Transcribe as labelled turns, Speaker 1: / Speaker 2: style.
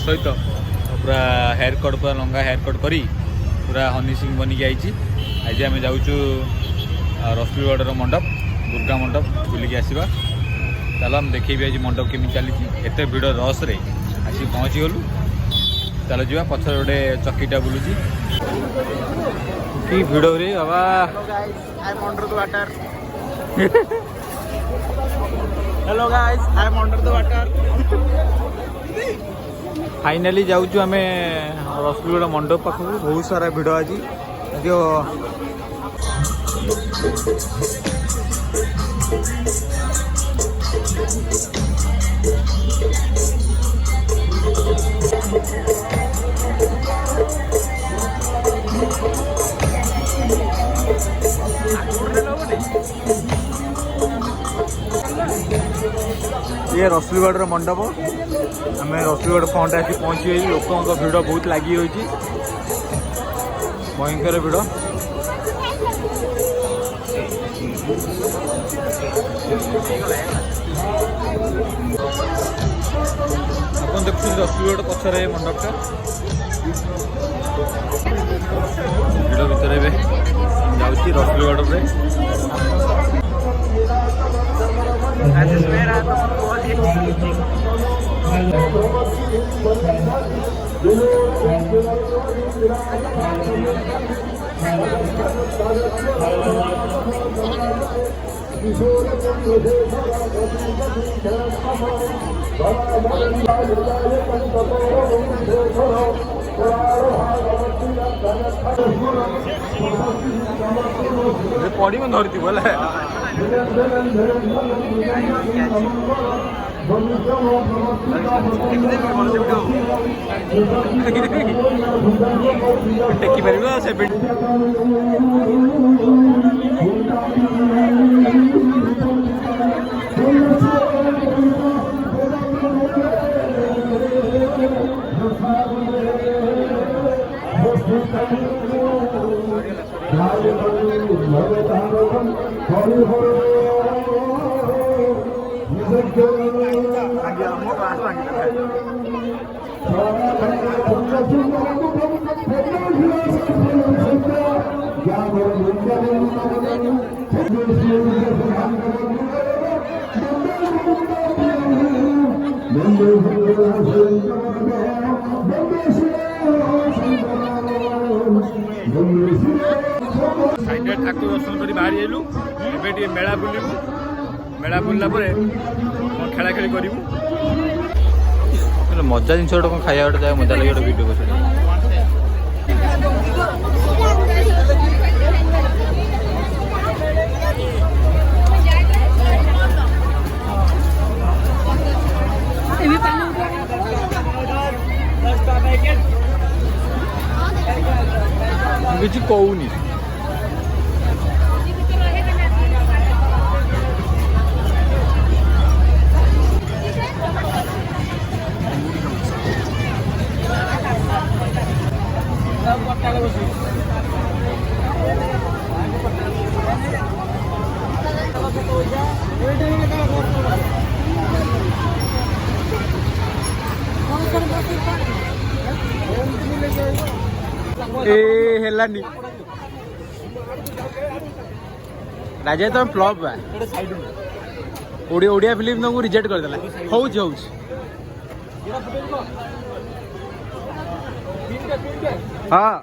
Speaker 1: सहित पूरा hair cut पूरा लंगा हेयर कट करी पूरा हनी सिंह बनिक आई। आज आम जाऊँ रसुलगढ़ मंडप दुर्गा मंडप बुलिकी आसवा। चलो आम देखेबी आज मंडप केमी चली एत भिड़ रस रे आसी पहुँची गलु। चलो जा पछर गोटे चक्कीटा बुलूची कि भिड़ रे बाबा।
Speaker 2: Hello guys, I am under the water.
Speaker 1: Finally जाऊँ आम रसुलगढ़ मंडप पाखक बहुत सारा भिड़ आज जो ये रसुलगढ़ मंडप आम रसुलगढ़ फ्रंट आसी पहुँची गई। लोकों भिड़ बहुत लगी रही भयंकर भिड़। अपन देखते रसुलगढ़ पछरे मंडपटा भिड़ भितर जाऊँगी रसुलगढ़ पे। पड़ी में धरती बोले टेकी पार से ठाकुर दर्शन कर बाहरी आइलु। ए मेला बुलू मेला बुलला खेला खेली करूँ मजा जिन गोटे कौन खाया गोटे जाए मजा लगे गोटे वीडियो बस किसी कहूनी हेलानी राजा तुम फ्लॉप बा ओडिया फिल्म तुमको रिजेक्ट कर देला होउछ हाँ